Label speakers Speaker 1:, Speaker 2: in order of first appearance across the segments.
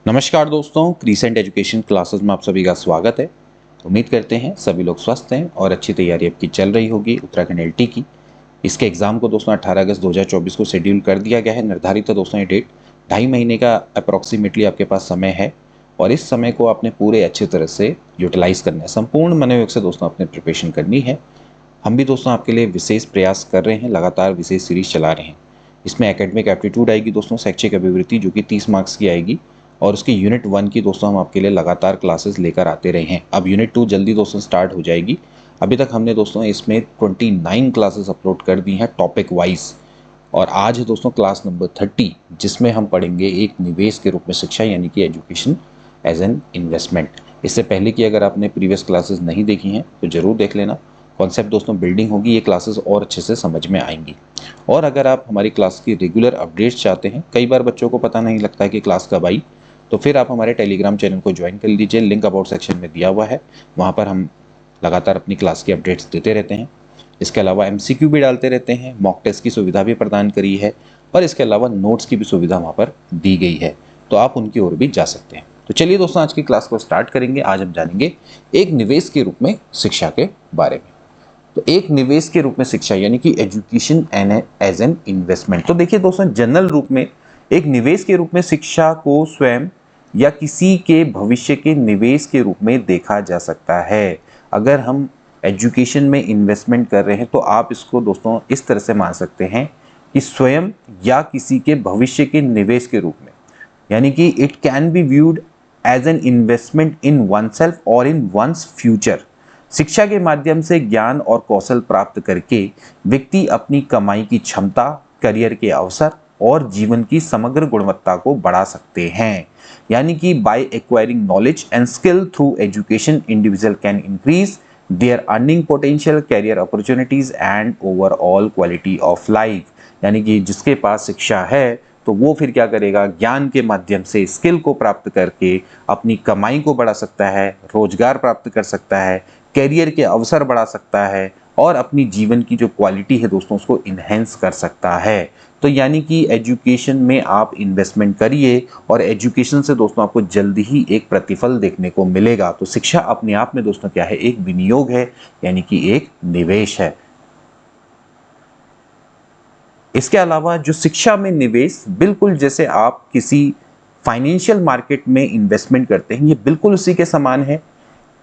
Speaker 1: नमस्कार दोस्तों, crescent education classes में आप सभी का स्वागत है। उम्मीद करते हैं सभी लोग स्वस्थ हैं और अच्छी तैयारी आपकी चल रही होगी उत्तराखंड एलटी की। इसके एग्ज़ाम को दोस्तों 18 अगस्त 2024 को शेड्यूल कर दिया गया है। निर्धारित है दोस्तों ये डेट, 2.5 महीने का अप्रॉक्सीमेटली आपके पास समय है और इस समय को आपने पूरे अच्छे तरह से यूटिलाइज़ करना है। संपूर्ण मनोयोग से दोस्तों आपने प्रिपरेशन करनी है। हम भी दोस्तों आपके लिए विशेष प्रयास कर रहे हैं, लगातार विशेष सीरीज चला रहे हैं। इसमें एकेडमिक एप्टीट्यूड आएगी दोस्तों, शैक्षिक अभिवृत्ति जो कि 30 मार्क्स की आएगी और उसके यूनिट 1 की दोस्तों हम आपके लिए लगातार क्लासेस लेकर आते रहे हैं। अब यूनिट 2 जल्दी दोस्तों स्टार्ट हो जाएगी। अभी तक हमने दोस्तों इसमें 29 क्लासेस अपलोड कर दी हैं टॉपिक वाइज और आज है दोस्तों क्लास नंबर 30 जिसमें हम पढ़ेंगे एक निवेश के रूप में शिक्षा यानी कि एजुकेशन एज एन इन्वेस्टमेंट। इससे पहले की अगर आपने प्रीवियस क्लासेस नहीं देखी हैं तो ज़रूर देख लेना। कॉन्सेप्ट दोस्तों बिल्डिंग होगी, ये क्लासेस और अच्छे से समझ में आएंगी। और अगर आप हमारी क्लास की रेगुलर अपडेट्स चाहते हैं, कई बार बच्चों को पता नहीं लगता है कि क्लास कब आई, तो फिर आप हमारे टेलीग्राम चैनल को ज्वाइन कर लीजिए। लिंक अबाउट सेक्शन में दिया हुआ है, वहाँ पर हम लगातार अपनी क्लास की अपडेट्स देते रहते हैं। इसके अलावा MCQ भी डालते रहते हैं, मॉक टेस्ट की सुविधा भी प्रदान करी है और इसके अलावा नोट्स की भी सुविधा वहाँ पर दी गई है, तो आप उनकी ओर भी जा सकते हैं। तो चलिए दोस्तों आज की क्लास को स्टार्ट करेंगे। आज हम जानेंगे एक निवेश के रूप में शिक्षा के बारे में। तो एक निवेश के रूप में शिक्षा यानी कि एजुकेशन एज एन इन्वेस्टमेंट। तो देखिए दोस्तों, जनरल रूप में एक निवेश के रूप में शिक्षा को स्वयं या किसी के भविष्य के निवेश के रूप में देखा जा सकता है। अगर हम एजुकेशन में इन्वेस्टमेंट कर रहे हैं तो आप इसको दोस्तों इस तरह से मान सकते हैं कि स्वयं या किसी के भविष्य के निवेश के रूप में, यानी कि it can be viewed as an investment in oneself और इन वंस फ्यूचर। शिक्षा के माध्यम से ज्ञान और कौशल प्राप्त करके व्यक्ति अपनी कमाई की क्षमता, करियर के अवसर और जीवन की समग्र गुणवत्ता को बढ़ा सकते हैं। यानी कि by acquiring knowledge and skill through education individual can increase their earning potential, career opportunities and overall quality of life. यानी कि जिसके पास शिक्षा है तो वो फिर क्या करेगा, ज्ञान के माध्यम से स्किल को प्राप्त करके अपनी कमाई को बढ़ा सकता है, रोजगार प्राप्त कर सकता है, कैरियर के अवसर बढ़ा सकता है और अपनी जीवन की जो क्वालिटी है दोस्तों उसको इन्हेंस कर सकता है। तो यानी कि एजुकेशन में आप इन्वेस्टमेंट करिए और एजुकेशन से दोस्तों आपको जल्दी ही एक प्रतिफल देखने को मिलेगा। तो शिक्षा अपने आप में दोस्तों क्या है, एक विनियोग है, यानी कि एक निवेश है। इसके अलावा जो शिक्षा में निवेश, बिल्कुल जैसे आप किसी फाइनेंशियल मार्केट में इन्वेस्टमेंट करते हैं, ये बिल्कुल उसी के समान है।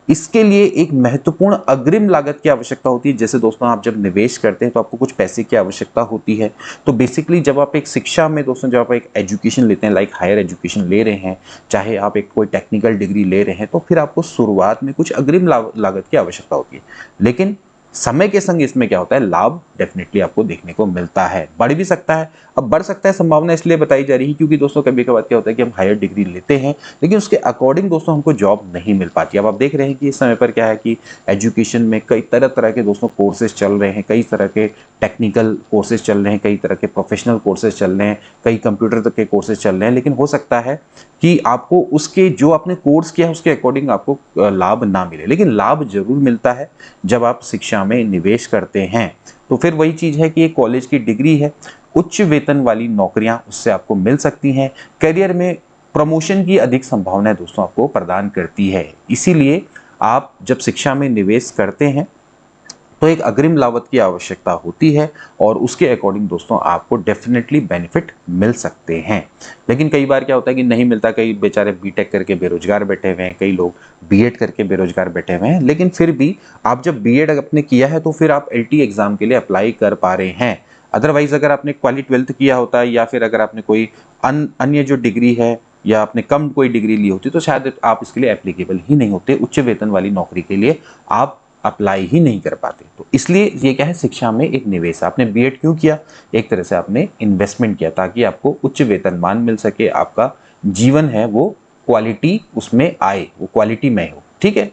Speaker 1: इसके लिए एक महत्वपूर्ण अग्रिम लागत की आवश्यकता होती है। जैसे दोस्तों आप जब निवेश करते हैं तो आपको कुछ पैसे की आवश्यकता होती है। तो बेसिकली जब आप एक शिक्षा में दोस्तों, जब आप एक एजुकेशन लेते हैं, लाइक हायर एजुकेशन ले रहे हैं, चाहे आप एक कोई टेक्निकल डिग्री ले रहे हैं, तो फिर आपको शुरुआत में कुछ अग्रिम लागत की आवश्यकता होती है। लेकिन समय के संग इसमें क्या होता है, लाभ डेफिनेटली आपको देखने को मिलता है, बढ़ भी सकता है। अब बढ़ सकता है संभावना इसलिए बताई जा रही है क्योंकि दोस्तों कभी कभार क्या होता है कि हम हायर डिग्री लेते हैं लेकिन उसके अकॉर्डिंग दोस्तों हमको जॉब नहीं मिल पाती। अब आप देख रहे हैं कि इस समय पर क्या है कि एजुकेशन में कई तरह तरह के दोस्तों कोर्सेज चल रहे हैं, कई तरह के टेक्निकल कोर्सेज चल रहे हैं, कई तरह के प्रोफेशनल कोर्सेज चल रहे हैं, कई कंप्यूटर तक के कोर्सेज चल रहे हैं। लेकिन हो सकता है कि आपको उसके जो आपने कोर्स किया है उसके अकॉर्डिंग आपको लाभ ना मिले, लेकिन लाभ जरूर मिलता है जब आप शिक्षा में निवेश करते हैं। तो फिर वही चीज है कि एक कॉलेज की डिग्री है, उच्च वेतन वाली नौकरियां उससे आपको मिल सकती हैं, करियर में प्रमोशन की अधिक संभावनाएं दोस्तों आपको प्रदान करती है। इसीलिए आप जब शिक्षा में निवेश करते हैं तो एक अग्रिम लागत की आवश्यकता होती है और उसके अकॉर्डिंग दोस्तों आपको डेफिनेटली बेनिफिट मिल सकते हैं। लेकिन कई बार क्या होता है कि नहीं मिलता, कई बेचारे बीटेक करके बेरोजगार बैठे हुए हैं, कई लोग बीएड करके बेरोजगार बैठे हुए हैं। लेकिन फिर भी आप जब बीएड आपने किया है तो फिर आप एलटी एग्जाम के लिए अप्लाई कर पा रहे हैं। अदरवाइज अगर आपने क्वाली 12th किया होता है या फिर अगर आपने कोई अन्य जो डिग्री है या आपने कम कोई डिग्री ली होती तो शायद आप इसके लिए एप्लीकेबल ही नहीं होते, उच्च वेतन वाली नौकरी के लिए आप अप्लाई ही नहीं कर पाते। तो इसलिए ये क्या है, शिक्षा में एक निवेश। आपने बीएड क्यों किया, एक तरह से आपने इन्वेस्टमेंट किया ताकि आपको उच्च वेतनमान मिल सके, आपका जीवन है वो क्वालिटी उसमें आए, वो क्वालिटी में हो। ठीक है।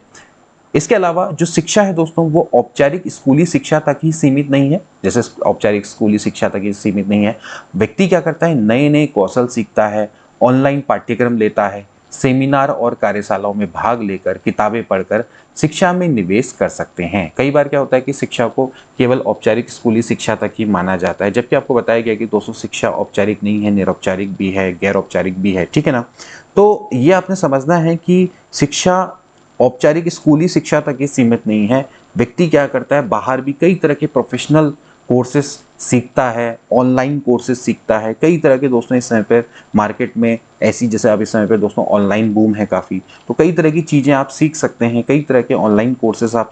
Speaker 1: इसके अलावा जो शिक्षा है दोस्तों वो औपचारिक स्कूली शिक्षा तक ही सीमित नहीं है। जैसे औपचारिक स्कूली शिक्षा तक ही सीमित नहीं है, व्यक्ति क्या करता है, नए नए कौशल सीखता है, ऑनलाइन पाठ्यक्रम लेता है, सेमिनार और कार्यशालाओं में भाग लेकर, किताबें पढ़कर शिक्षा में निवेश कर सकते हैं। कई बार क्या होता है कि शिक्षा को केवल औपचारिक स्कूली शिक्षा तक ही माना जाता है, जबकि आपको बताया गया कि दोस्तों शिक्षा औपचारिक नहीं है, निरौपचारिक भी है, गैर औपचारिक भी है, ठीक है ना। तो ये आपने समझना है कि शिक्षा औपचारिक स्कूली शिक्षा तक ही सीमित नहीं है। व्यक्ति क्या करता है, बाहर भी कई तरह के प्रोफेशनल कोर्सेज सीखता है, ऑनलाइन कोर्सेज सीखता है। कई तरह के दोस्तों इस समय पर मार्केट में ऐसी, जैसे अब इस समय पे दोस्तों ऑनलाइन बूम है काफ़ी, तो कई तरह की चीज़ें आप सीख सकते हैं, कई तरह के ऑनलाइन कोर्सेज आप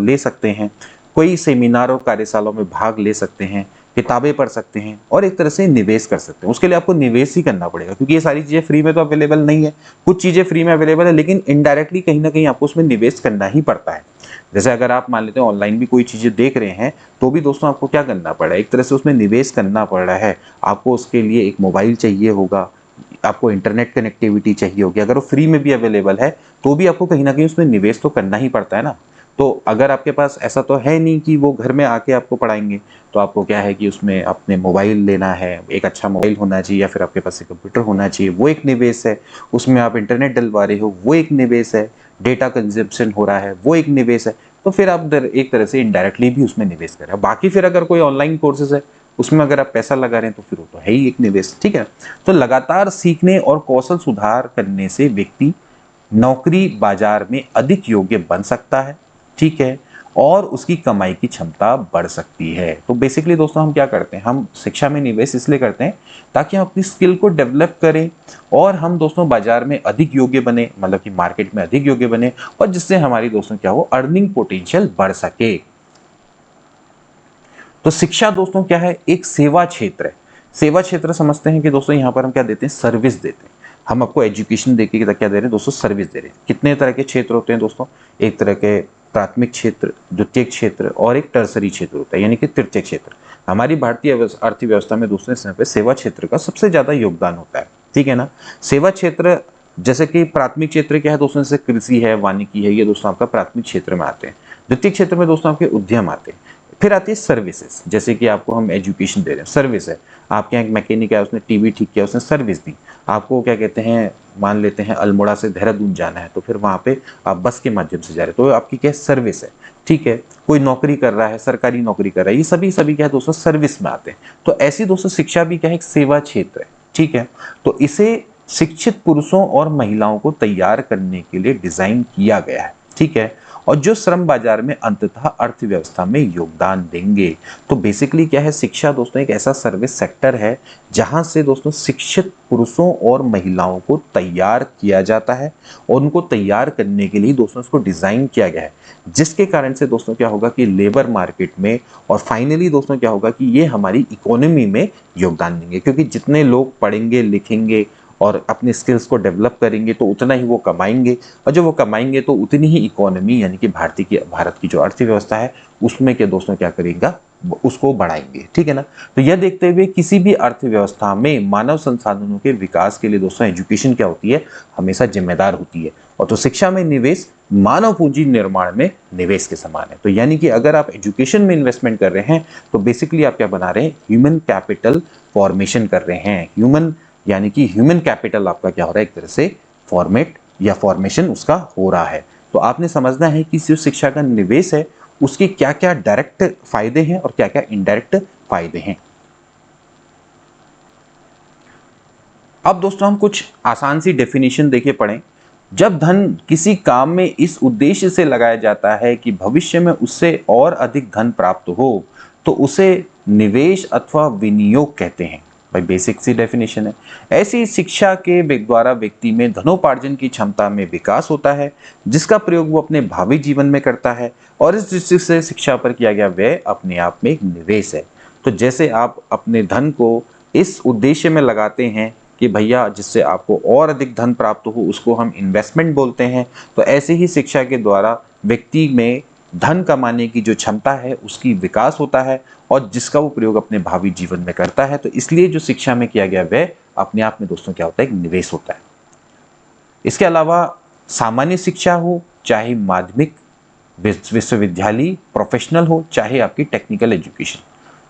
Speaker 1: ले सकते हैं, कोई सेमिनार और कार्यशालाओं में भाग ले सकते हैं, किताबें पढ़ सकते हैं और एक तरह से निवेश कर सकते हैं। उसके लिए आपको निवेश ही करना पड़ेगा, क्योंकि ये सारी चीज़ें फ्री में तो अवेलेबल नहीं है। कुछ चीज़ें फ्री में अवेलेबल है, लेकिन इनडायरेक्टली कहीं ना कहीं आपको उसमें निवेश करना ही पड़ता है। जैसे अगर आप मान लेते हैं ऑनलाइन भी कोई चीज़ें देख रहे हैं, तो भी दोस्तों आपको क्या करना पड़ रहा है, एक तरह से उसमें निवेश करना पड़ रहा है। आपको उसके लिए एक मोबाइल चाहिए होगा, आपको इंटरनेट कनेक्टिविटी चाहिए होगी। अगर वो फ्री में भी अवेलेबल है तो भी आपको कहीं ना कहीं उसमें निवेश तो करना ही पड़ता है ना। तो अगर आपके पास ऐसा तो है नहीं कि वो घर में आके आपको पढ़ाएंगे, तो आपको क्या है कि उसमें अपने मोबाइल लेना है, एक अच्छा मोबाइल होना चाहिए, या फिर आपके पास एक कंप्यूटर होना चाहिए, वो एक निवेश है। उसमें आप इंटरनेट डलवा रहे हो, वो एक निवेश है। डेटा कंजप्शन हो रहा है, वो एक निवेश है। तो फिर आप एक तरह से इनडायरेक्टली भी उसमें निवेश कर रहे हैं। बाकी फिर अगर कोई ऑनलाइन कोर्सेज है, उसमें अगर आप पैसा लगा रहे हैं, तो फिर वो तो है ही एक निवेश, ठीक है। तो लगातार सीखने और कौशल सुधार करने से व्यक्ति नौकरी बाजार में अधिक योग्य बन सकता है, ठीक है, और उसकी कमाई की क्षमता बढ़ सकती है। तो बेसिकली दोस्तों हम क्या करते हैं, हम शिक्षा में निवेश इसलिए करते हैं ताकि हम अपनी स्किल को डेवलप करें और हम दोस्तों बाजार में अधिक योग्य बने, मतलब कि मार्केट में अधिक योग्य बने, और जिससे हमारी दोस्तों क्या हो, अर्निंग पोटेंशियल बढ़ सके। तो शिक्षा दोस्तों क्या है, एक सेवा क्षेत्र है। सेवा क्षेत्र समझते हैं कि दोस्तों यहाँ पर हम क्या देते हैं, सर्विस देते हैं। हम आपको एजुकेशन देके क्या दे रहे हैं दोस्तों, सर्विस दे रहे हैं। कितने तरह के क्षेत्र होते हैं दोस्तों, एक तरह के प्राथमिक क्षेत्र, द्वितीय क्षेत्र और एक टर्सरी क्षेत्र होता है, यानी कि तृतीय क्षेत्र। हमारी भारतीय अर्थव्यवस्था में दोस्तों इस समय पे सेवा क्षेत्र का सबसे ज्यादा योगदान होता है, ठीक है ना। सेवा क्षेत्र जैसे कि प्राथमिक क्षेत्र क्या है दोस्तों, जैसे कृषि है, वानिकी है, ये दोस्तों आपका प्राथमिक क्षेत्र में आते हैं। द्वितीय क्षेत्र में दोस्तों आपके उद्यम आते हैं। फिर आती है सर्विसेज, जैसे कि आपको हम एजुकेशन दे रहे हैं, सर्विस है। आपके यहाँ एक मैकेनिक है, उसने टीवी ठीक किया, उसने सर्विस दी। आपको क्या कहते हैं, मान लेते हैं अल्मोड़ा से देहरादून जाना है, तो फिर वहाँ पे आप बस के माध्यम से जा रहे हैं, तो आपकी क्या सर्विस है, ठीक है। कोई नौकरी कर रहा है, सरकारी नौकरी कर रहा है, ये सभी सभी क्या है दोस्तों, सर्विस में आते हैं। तो ऐसी दोस्तों शिक्षा भी क्या है, एक सेवा क्षेत्र है, ठीक है। तो इसे शिक्षित पुरुषों और महिलाओं को तैयार करने के लिए डिजाइन किया गया है, ठीक है, और जो श्रम बाजार में अंततः अर्थव्यवस्था में योगदान देंगे। तो बेसिकली क्या है, शिक्षा दोस्तों एक ऐसा सर्विस सेक्टर है जहां से दोस्तों शिक्षित पुरुषों और महिलाओं को तैयार किया जाता है, और उनको तैयार करने के लिए दोस्तों इसको डिजाइन किया गया है, जिसके कारण से दोस्तों क्या होगा कि लेबर मार्केट में, और फाइनली दोस्तों क्या होगा कि ये हमारी इकोनॉमी में योगदान देंगे। क्योंकि जितने लोग पढ़ेंगे लिखेंगे और अपने स्किल्स को डेवलप करेंगे, तो उतना ही वो कमाएंगे, और जब वो कमाएंगे तो उतनी ही इकोनॉमी, यानी कि भारत की जो अर्थव्यवस्था है उसमें के दोस्तों क्या करेगा, उसको बढ़ाएंगे, ठीक है ना। तो यह देखते हुए किसी भी अर्थव्यवस्था में मानव संसाधनों के विकास के लिए दोस्तों एजुकेशन क्या होती है, हमेशा जिम्मेदार होती है। और तो शिक्षा में निवेश मानव पूंजी निर्माण में निवेश के समान है। तो यानी कि अगर आप एजुकेशन में इन्वेस्टमेंट कर रहे हैं, तो बेसिकली आप क्या बना रहे हैं, ह्यूमन कैपिटल फॉर्मेशन कर रहे हैं। ह्यूमन यानी कि ह्यूमन कैपिटल आपका क्या हो रहा है, एक तरह से फॉर्मेट या फॉर्मेशन उसका हो रहा है। तो आपने समझना है कि जो शिक्षा का निवेश है उसके क्या क्या डायरेक्ट फायदे हैं और क्या क्या इनडायरेक्ट फायदे हैं। अब दोस्तों हम कुछ आसान सी डेफिनेशन देके पढ़ें। जब धन किसी काम में इस उद्देश्य से लगाया जाता है कि भविष्य में उससे और अधिक धन प्राप्त हो, तो उसे निवेश अथवा विनियोग कहते हैं। भाई बेसिक सी डेफिनेशन है। ऐसी शिक्षा के द्वारा व्यक्ति में धनोपार्जन की क्षमता में विकास होता है, जिसका प्रयोग वो अपने भावी जीवन में करता है, और इस दृष्टि से शिक्षा पर किया गया व्यय अपने आप में एक निवेश है। तो जैसे आप अपने धन को इस उद्देश्य में लगाते हैं कि भैया जिससे आपको और अधिक धन प्राप्त हो, उसको हम इन्वेस्टमेंट बोलते हैं। तो ऐसे ही शिक्षा के द्वारा व्यक्ति में धन कमाने की जो क्षमता है उसकी विकास होता है, और जिसका वो प्रयोग अपने भावी जीवन में करता है। तो इसलिए जो शिक्षा में किया गया व्यय अपने आप में दोस्तों क्या होता है, एक निवेश होता है। इसके अलावा सामान्य शिक्षा हो, चाहे माध्यमिक, विश्वविद्यालय, प्रोफेशनल हो, चाहे आपकी टेक्निकल एजुकेशन,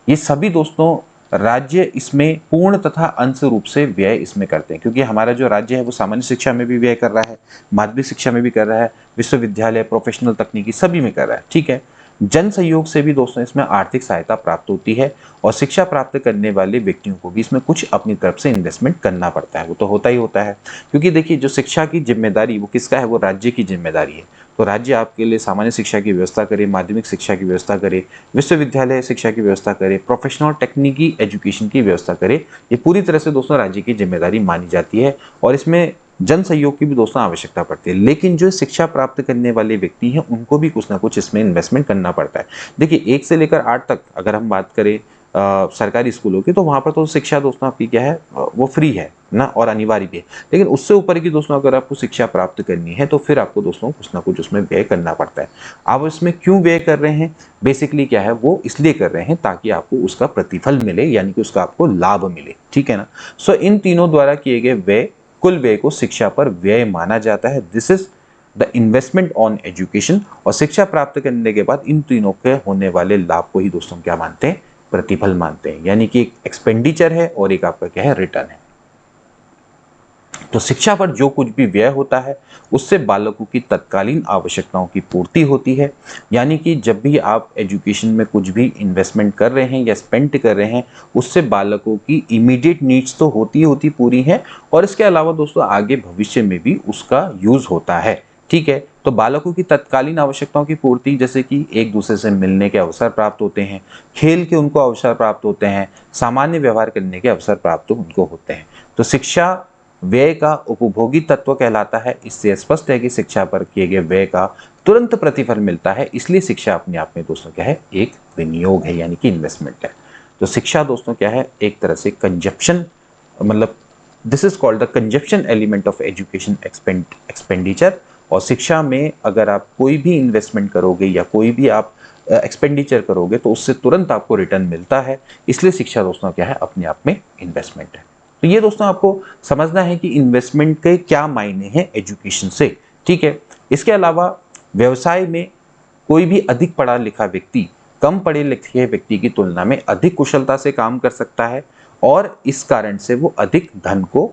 Speaker 1: ये सभी दोस्तों राज्य इसमें पूर्ण तथा अंश रूप से व्यय इसमें करते हैं, क्योंकि हमारा जो राज्य है वो सामान्य शिक्षा में भी व्यय कर रहा है, माध्यमिक शिक्षा में भी कर रहा है, विश्वविद्यालय, प्रोफेशनल, तकनीकी सभी में कर रहा है। ठीक है, जन सहयोग से भी दोस्तों इसमें आर्थिक सहायता प्राप्त होती है और शिक्षा प्राप्त करने वाले व्यक्तियों को भी इसमें कुछ अपनी तरफ से इन्वेस्टमेंट करना पड़ता है, वो तो होता ही होता है। क्योंकि देखिए, जो शिक्षा की जिम्मेदारी वो किसका है, वो राज्य की जिम्मेदारी है। तो राज्य आपके लिए सामान्य शिक्षा की व्यवस्था करे, माध्यमिक शिक्षा की व्यवस्था करे, विश्वविद्यालय शिक्षा की व्यवस्था करे, प्रोफेशनल टेक्निकी एजुकेशन की व्यवस्था करे। ये पूरी तरह से दोस्तों राज्य की जिम्मेदारी मानी जाती है और इसमें जन सहयोग की भी दोस्तों आवश्यकता पड़ती है। लेकिन जो शिक्षा प्राप्त करने वाले व्यक्ति हैं उनको भी कुछ ना कुछ इसमें इन्वेस्टमेंट करना पड़ता है। देखिए, 1 से लेकर 8 तक अगर हम बात करें सरकारी स्कूलों की, तो वहां पर तो शिक्षा दोस्तों आपकी क्या है, वो फ्री है ना और अनिवार्य भी है। लेकिन उससे ऊपर की दोस्तों अगर आपको शिक्षा प्राप्त करनी है तो फिर आपको दोस्तों कुछ ना कुछ उसमें व्यय करना पड़ता है। आप इसमें क्यों व्यय कर रहे हैं, बेसिकली क्या है, वो इसलिए कर रहे हैं ताकि आपको उसका प्रतिफल मिले, यानी कि उसका आपको लाभ मिले। ठीक है ना। सो इन तीनों द्वारा किए गए व्यय, कुल व्यय को शिक्षा पर व्यय माना जाता है। This is the investment on education. और शिक्षा प्राप्त करने के बाद इन तीनों के होने वाले लाभ को ही दोस्तों क्या मानते हैं, प्रतिफल मानते हैं। यानी कि एक एक्सपेंडिचर है और एक आपका क्या है, रिटर्न है। तो शिक्षा पर जो कुछ भी व्यय होता है उससे बालकों की तत्कालीन आवश्यकताओं की पूर्ति होती है। यानी कि जब भी आप एजुकेशन में कुछ भी इन्वेस्टमेंट कर रहे हैं या स्पेंड कर रहे हैं, उससे बालकों की इमीडिएट नीड्स तो होती पूरी हैं और इसके अलावा दोस्तों आगे भविष्य में भी उसका यूज होता है। ठीक है, तो बालकों की तत्कालीन आवश्यकताओं की पूर्ति, जैसे कि एक दूसरे से मिलने के अवसर प्राप्त होते हैं, खेल के उनको अवसर प्राप्त होते हैं, सामान्य व्यवहार करने के अवसर प्राप्त उनको होते हैं। तो शिक्षा व्यय का उपभोगी तत्व कहलाता है। इससे स्पष्ट है कि शिक्षा पर किए गए व्यय का तुरंत प्रतिफल मिलता है, इसलिए शिक्षा अपने आप में दोस्तों क्या है, एक विनियोग है, यानी कि इन्वेस्टमेंट है। तो शिक्षा दोस्तों क्या है, एक तरह से कंजप्शन, मतलब this is called the consumption element of education expenditure. और शिक्षा में अगर आप कोई भी इन्वेस्टमेंट करोगे या कोई भी आप एक्सपेंडिचर करोगे तो उससे तुरंत आपको रिटर्न मिलता है, इसलिए शिक्षा दोस्तों क्या है, अपने आप में इन्वेस्टमेंट है। तो ये दोस्तों आपको समझना है कि इन्वेस्टमेंट के क्या मायने हैं एजुकेशन से। ठीक है, इसके अलावा व्यवसाय में कोई भी अधिक पढ़ा लिखा व्यक्ति कम पढ़े लिखे व्यक्ति की तुलना में अधिक कुशलता से काम कर सकता है और इस कारण से वो अधिक धन को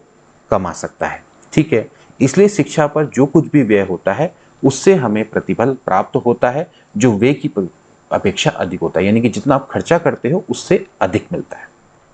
Speaker 1: कमा सकता है। ठीक है, इसलिए शिक्षा पर जो कुछ भी व्यय होता है उससे हमें प्रतिफल प्राप्त होता है जो व्यय की अपेक्षा अधिक होता है, यानी कि जितना आप खर्चा करते हो उससे अधिक मिलता है।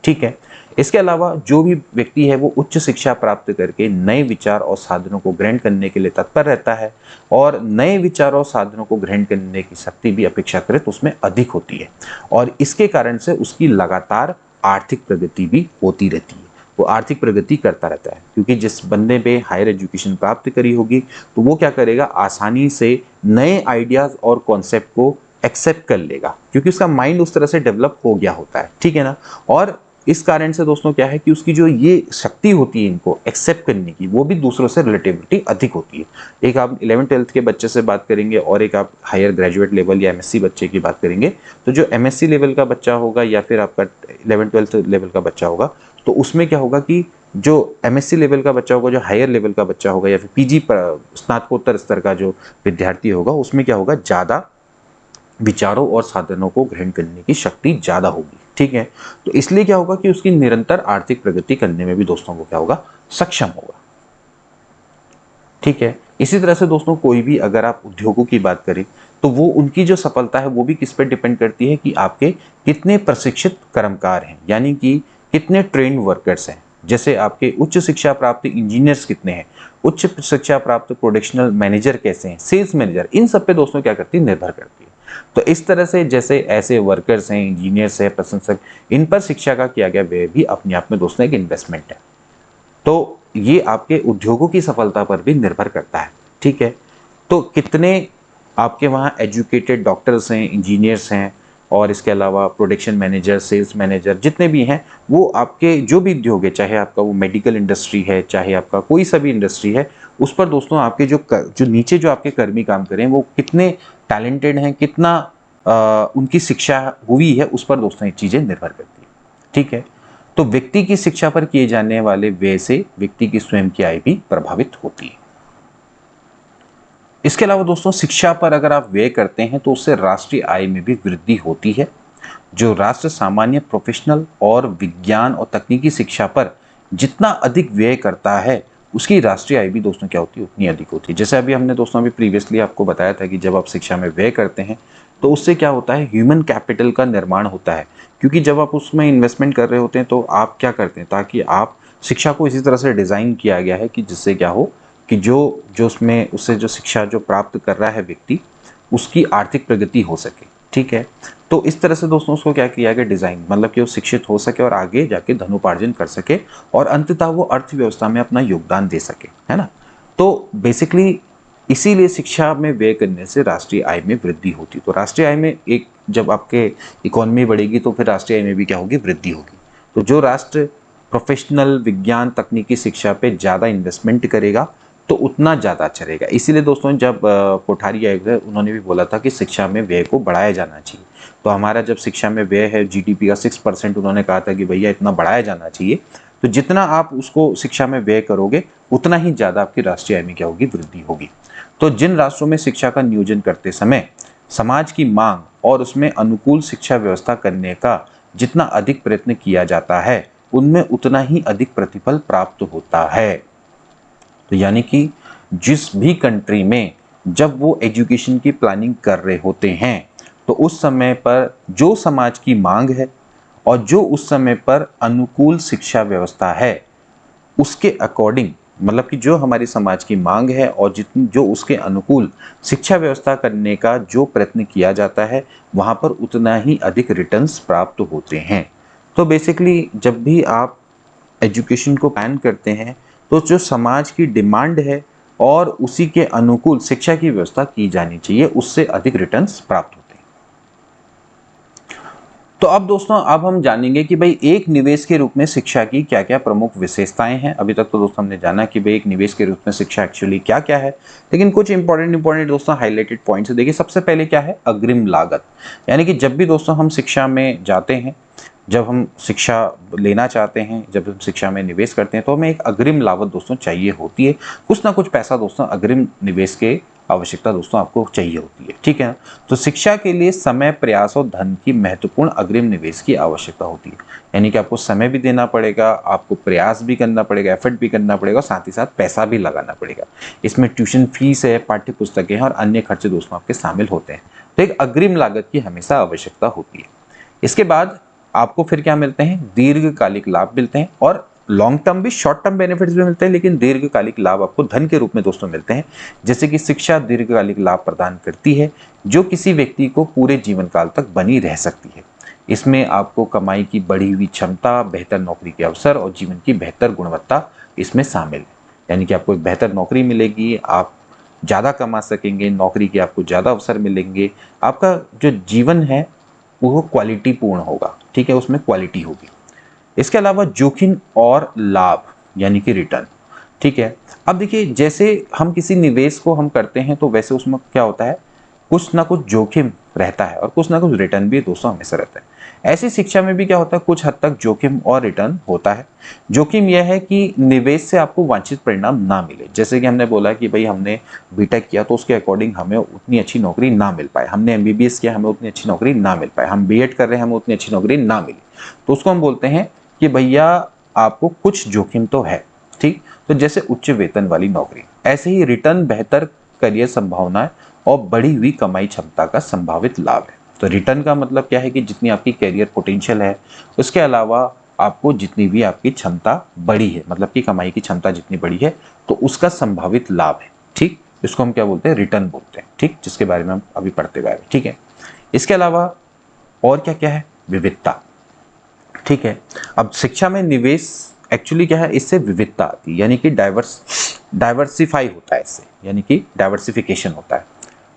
Speaker 1: ठीक है, इसके अलावा जो भी व्यक्ति है वो उच्च शिक्षा प्राप्त करके नए विचार और साधनों को ग्रहण करने के लिए तत्पर रहता है और नए विचार और साधनों को ग्रहण करने की शक्ति भी अपेक्षाकृत उसमें अधिक होती है और इसके कारण से उसकी लगातार आर्थिक प्रगति भी होती रहती है। वो आर्थिक प्रगति करता रहता है, क्योंकि जिस बंदे पे हायर एजुकेशन प्राप्त करी होगी तो वो क्या करेगा, आसानी से नए आइडियाज और कॉन्सेप्ट को एक्सेप्ट कर लेगा, क्योंकि उसका माइंड उस तरह से डेवलप हो गया होता है। ठीक है ना। और इस कारण से दोस्तों क्या है कि उसकी जो ये शक्ति होती है इनको एक्सेप्ट करने की, वो भी दूसरों से रिलेटिविटी अधिक होती है। एक आप 11th-12th के बच्चे से बात करेंगे और एक आप हायर ग्रेजुएट लेवल या एमएससी बच्चे की बात करेंगे, तो जो एमएससी लेवल का बच्चा होगा या फिर आपका 11th-12th लेवल का बच्चा होगा, तो उसमें क्या होगा कि जो एमएससी लेवल का बच्चा होगा, जो हायर लेवल का बच्चा होगा या फिर पीजी स्नातकोत्तर स्तर का जो विद्यार्थी होगा, उसमें क्या होगा, ज़्यादा विचारों और साधनों को ग्रहण करने की शक्ति ज़्यादा होगी। ठीक है, तो इसलिए क्या होगा कि उसकी निरंतर आर्थिक प्रगति करने में भी दोस्तों को क्या होगा, सक्षम होगा। ठीक है, इसी तरह से दोस्तों कोई भी अगर आप उद्योगों की बात करें तो वो उनकी जो सफलता है वो भी किस पर डिपेंड करती है कि आपके कितने प्रशिक्षित कर्मकार हैं, यानी कि कितने ट्रेन्ड वर्कर्स हैं। जैसे आपके उच्च शिक्षा प्राप्त इंजीनियर्स कितने हैं, उच्च शिक्षा प्राप्त प्रोडक्शनल मैनेजर कैसे हैं, सेल्स मैनेजर, इन सब पे दोस्तों क्या करती है, निर्भर करती है। तो इस तरह से जैसे ऐसे वर्कर्स हैं, इंजीनियर्स हैं, प्रशंसक, इन पर शिक्षा का किया गया व्यय भी अपने आप में दोस्तों एक इन्वेस्टमेंट है। तो ये आपके उद्योगों की सफलता पर भी निर्भर करता है। ठीक है, तो कितने आपके वहाँ एजुकेटेड डॉक्टर्स हैं, इंजीनियर्स हैं और इसके अलावा प्रोडक्शन मैनेजर, सेल्स मैनेजर जितने भी हैं, वो आपके जो भी उद्योग है, चाहे आपका वो मेडिकल इंडस्ट्री है, चाहे आपका कोई सा भी इंडस्ट्री है, उस पर दोस्तों आपके जो नीचे जो आपके कर्मी काम करें वो कितने टैलेंटेड हैं, कितना उनकी शिक्षा हुई है, उस पर दोस्तों ये चीज़ें निर्भर करती है। ठीक है, तो व्यक्ति की शिक्षा पर किए जाने वाले व्यय से व्यक्ति की स्वयं की आय भी प्रभावित होती है। इसके अलावा दोस्तों शिक्षा पर अगर आप व्यय करते हैं तो उससे राष्ट्रीय आय में भी वृद्धि होती है। जो राष्ट्र सामान्य प्रोफेशनल और विज्ञान और तकनीकी शिक्षा पर जितना अधिक व्यय करता है, उसकी राष्ट्रीय आय भी दोस्तों क्या होती है, उतनी अधिक होती है। जैसे अभी हमने दोस्तों अभी प्रीवियसली आपको बताया था कि जब आप शिक्षा में व्यय करते हैं तो उससे क्या होता है, ह्यूमन कैपिटल का निर्माण होता है। क्योंकि जब आप उसमें इन्वेस्टमेंट कर रहे होते हैं तो आप क्या करते हैं, ताकि आप शिक्षा को इसी तरह से डिज़ाइन किया गया है कि जिससे क्या हो कि जो जो उसमें उससे जो शिक्षा जो प्राप्त कर रहा है व्यक्ति, उसकी आर्थिक प्रगति हो सके। ठीक है, तो इस तरह से दोस्तों उसको क्या किया गया, डिज़ाइन, मतलब कि वो शिक्षित हो सके और आगे जाके धनोपार्जन कर सके और अंततः वो अर्थव्यवस्था में अपना योगदान दे सके, है ना। तो बेसिकली इसीलिए शिक्षा में व्यय करने से राष्ट्रीय आय में वृद्धि होती है। तो राष्ट्रीय आय में एक जब आपके इकोनॉमी बढ़ेगी तो फिर राष्ट्रीय आय में भी क्या होगी, वृद्धि होगी। तो जो राष्ट्र प्रोफेशनल विज्ञान तकनीकी शिक्षा पे ज़्यादा इन्वेस्टमेंट करेगा तो उतना ज़्यादा अच्छा रहेगा। इसीलिए दोस्तों जब कोठारी आयोग है उन्होंने भी बोला था कि शिक्षा में व्यय को बढ़ाया जाना चाहिए। तो हमारा जब शिक्षा में व्यय है जीडीपी का 6%, उन्होंने कहा था कि भैया इतना बढ़ाया जाना चाहिए। तो जितना आप उसको शिक्षा में व्यय करोगे उतना ही ज़्यादा आपकी राष्ट्रीय आय में क्या होगी, वृद्धि होगी। तो जिन राष्ट्रों में शिक्षा का नियोजन करते समय समाज की मांग और उसमें अनुकूल शिक्षा व्यवस्था करने का जितना अधिक प्रयत्न किया जाता है, उनमें उतना ही अधिक प्रतिफल प्राप्त होता है। तो यानी कि जिस भी कंट्री में जब वो एजुकेशन की प्लानिंग कर रहे होते हैं तो उस समय पर जो समाज की मांग है और जो उस समय पर अनुकूल शिक्षा व्यवस्था है, उसके अकॉर्डिंग, मतलब कि जो हमारी समाज की मांग है और जितनी जो उसके अनुकूल शिक्षा व्यवस्था करने का जो प्रयत्न किया जाता है, वहाँ पर उतना ही अधिक रिटर्न्स प्राप्त होते हैं। तो बेसिकली जब भी आप एजुकेशन को प्लान करते हैं तो जो समाज की डिमांड है और उसी के अनुकूल शिक्षा की व्यवस्था की जानी चाहिए, उससे अधिक रिटर्न्स प्राप्त होते हैं। तो अब दोस्तों अब हम जानेंगे कि भाई एक निवेश के रूप में शिक्षा की क्या क्या प्रमुख विशेषताएं हैं। अभी तक तो दोस्तों हमने जाना कि भाई एक निवेश के रूप में शिक्षा एक्चुअली क्या क्या है, लेकिन कुछ इंपॉर्टेंट दोस्तों हाईलाइटेड पॉइंट्स देखिए। सबसे पहले क्या है, अग्रिम लागत। यानी कि जब भी दोस्तों हम शिक्षा में जाते हैं, जब हम शिक्षा लेना चाहते हैं, जब हम शिक्षा में निवेश करते हैं तो हमें एक अग्रिम लागत दोस्तों चाहिए होती है। कुछ ना कुछ पैसा दोस्तों अग्रिम निवेश के आवश्यकता दोस्तों आपको चाहिए होती है। ठीक है ना। तो शिक्षा के लिए समय, प्रयास और धन की महत्वपूर्ण अग्रिम निवेश की आवश्यकता होती है। यानी कि आपको समय भी देना पड़ेगा, आपको प्रयास भी करना पड़ेगा, एफर्ट भी करना पड़ेगा, साथ ही साथ पैसा भी लगाना पड़ेगा। इसमें ट्यूशन फीस है, पाठ्य पुस्तकें हैं और अन्य खर्चे दोस्तों आपके शामिल होते हैं। तो एक अग्रिम लागत की हमेशा आवश्यकता होती है। इसके बाद आपको फिर क्या मिलते हैं, दीर्घकालिक लाभ मिलते हैं और लॉन्ग टर्म भी, शॉर्ट टर्म बेनिफिट्स भी मिलते हैं, लेकिन दीर्घकालिक लाभ आपको धन के रूप में दोस्तों मिलते हैं। जैसे कि शिक्षा दीर्घकालिक लाभ प्रदान करती है जो किसी व्यक्ति को पूरे जीवन काल तक बनी रह सकती है। इसमें आपको कमाई की बढ़ी हुई क्षमता, बेहतर नौकरी के अवसर और जीवन की बेहतर गुणवत्ता इसमें शामिल है। यानी कि आपको एक बेहतर नौकरी मिलेगी, आप ज़्यादा कमा सकेंगे, नौकरी के आपको ज़्यादा अवसर मिलेंगे, आपका जो जीवन है वो क्वालिटी पूर्ण होगा। ठीक है, उसमें क्वालिटी होगी। इसके अलावा जोखिम और लाभ यानी कि रिटर्न। ठीक है, अब देखिए जैसे हम किसी निवेश को हम करते हैं तो वैसे उसमें क्या होता है, कुछ ना कुछ जोखिम रहता है और कुछ ना कुछ रिटर्न भी दोस्तों हमेशा रहता है। ऐसी शिक्षा में भी क्या होता है, कुछ हद तक जोखिम और रिटर्न होता है। जोखिम यह है कि निवेश से आपको वांछित परिणाम ना मिले। जैसे कि हमने बोला कि भाई हमने बीटेक किया तो उसके अकॉर्डिंग हमें उतनी अच्छी नौकरी ना मिल पाए, हमने एमबीबीएस किया हमें उतनी अच्छी नौकरी ना मिल पाए, हम बीएड कर रहे हैं हमें उतनी अच्छी नौकरी ना मिली, तो उसको हम बोलते हैं कि भैया आपको कुछ जोखिम तो है। ठीक, तो जैसे उच्च वेतन वाली नौकरी, ऐसे ही रिटर्न बेहतर करियर संभावनाएं और बढ़ी हुई कमाई क्षमता का संभावित लाभ है। तो रिटर्न का मतलब क्या है कि जितनी आपकी कैरियर पोटेंशियल है, उसके अलावा आपको जितनी भी आपकी क्षमता बढ़ी है, मतलब कि कमाई की क्षमता जितनी बढ़ी है, तो उसका संभावित लाभ है। ठीक, इसको हम क्या बोलते हैं, रिटर्न बोलते हैं। ठीक, जिसके बारे में हम अभी पढ़ते हुए आए। ठीक है, इसके अलावा और क्या क्या है, विविधता। ठीक है, अब शिक्षा में निवेश एक्चुअली क्या है, इससे विविधता आती है, यानी कि डाइवर्सिफाई होता है इससे, यानी कि डाइवर्सिफिकेशन होता है।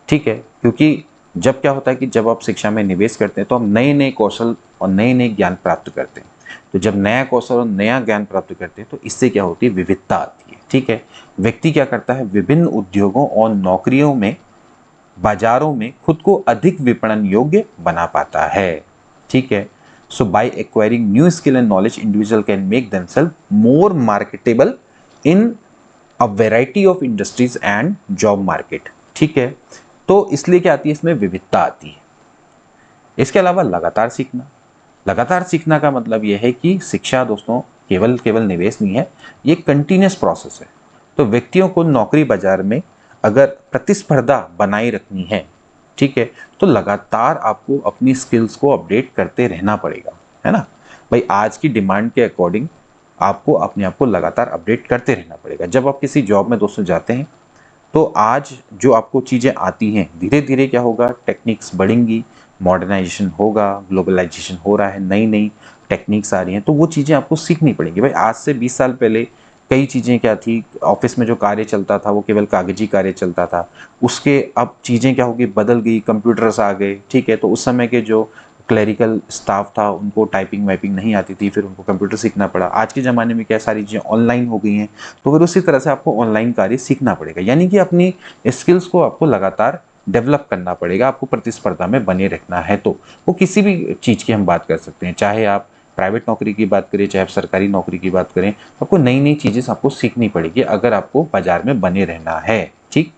Speaker 1: ठीक है, क्योंकि जब क्या होता है कि जब आप शिक्षा में निवेश करते हैं तो हम नए नए कौशल और नए नए ज्ञान प्राप्त करते हैं। तो जब नया कौशल और नया ज्ञान प्राप्त करते हैं तो इससे क्या होती है, विविधता आती है। ठीक है, व्यक्ति क्या करता है, विभिन्न उद्योगों और नौकरियों में, बाजारों में खुद को अधिक विपणन योग्य बना पाता है। ठीक है, so by acquiring new skill and knowledge individual can make themselves more marketable in a variety of industries and job market। ठीक है, तो इसलिए क्या आती है, इसमें विविधता आती है। इसके अलावा लगातार सीखना। लगातार सीखना का मतलब यह है कि शिक्षा दोस्तों केवल केवल निवेश नहीं है, ये कंटिन्यूस प्रोसेस है। तो व्यक्तियों को नौकरी बाजार में अगर प्रतिस्पर्धा बनाए रखनी है, ठीक है, तो लगातार आपको अपनी स्किल्स को अपडेट करते रहना पड़ेगा, है ना भाई। आज की डिमांड के अकॉर्डिंग आपको अपने आप को लगातार अपडेट करते रहना पड़ेगा। जब आप किसी जॉब में दोस्तों जाते हैं तो आज जो आपको चीज़ें आती हैं, धीरे धीरे क्या होगा, टेक्निक्स बढ़ेंगी, मॉडर्नाइजेशन होगा, ग्लोबलाइजेशन हो रहा है, नई नई टेक्निक्स आ रही हैं, तो वो चीज़ें आपको सीखनी पड़ेंगी भाई। आज से 20 साल पहले कई चीज़ें क्या थी, ऑफिस में जो कार्य चलता था वो केवल कागजी कार्य चलता था, उसके अब चीज़ें क्या होगी, बदल गई, कंप्यूटर्स आ गए, ठीक है। तो उस समय के जो क्लरिकल स्टाफ था उनको टाइपिंग वाइपिंग नहीं आती थी, फिर उनको कंप्यूटर सीखना पड़ा। आज के ज़माने में क्या सारी चीज़ें ऑनलाइन हो गई हैं, तो फिर उसी तरह से आपको ऑनलाइन कार्य सीखना पड़ेगा। यानी कि अपनी स्किल्स को आपको लगातार डेवलप करना पड़ेगा, आपको प्रतिस्पर्धा में बने रखना है। तो वो किसी भी चीज़ की हम बात कर सकते हैं, चाहे आप प्राइवेट नौकरी की बात करें, चाहे आप सरकारी नौकरी की बात करें, तो आपको नई नई चीज़ें आपको सीखनी पड़ेगी अगर आपको बाजार में बने रहना है, ठीक।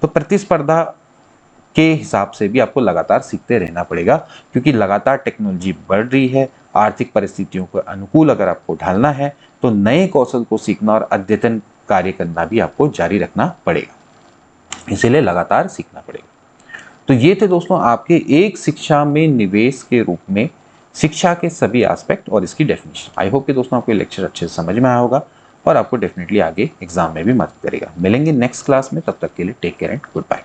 Speaker 1: तो प्रतिस्पर्धा के हिसाब से भी आपको लगातार सीखते रहना पड़ेगा, क्योंकि लगातार टेक्नोलॉजी बढ़ रही है। आर्थिक परिस्थितियों के अनुकूल अगर आपको ढालना है तो नए कौशल को सीखना और अद्यतन कार्य करना भी आपको जारी रखना पड़ेगा, इसीलिए लगातार सीखना पड़ेगा। तो ये थे दोस्तों आपके एक शिक्षा में निवेश के रूप में शिक्षा के सभी एस्पेक्ट और इसकी डेफिनेशन। आई होप कि दोस्तों आपको लेक्चर अच्छे से समझ में आया होगा और आपको डेफिनेटली आगे एग्जाम में भी मदद करेगा। मिलेंगे नेक्स्ट क्लास में, तब तक के लिए take care and good bye.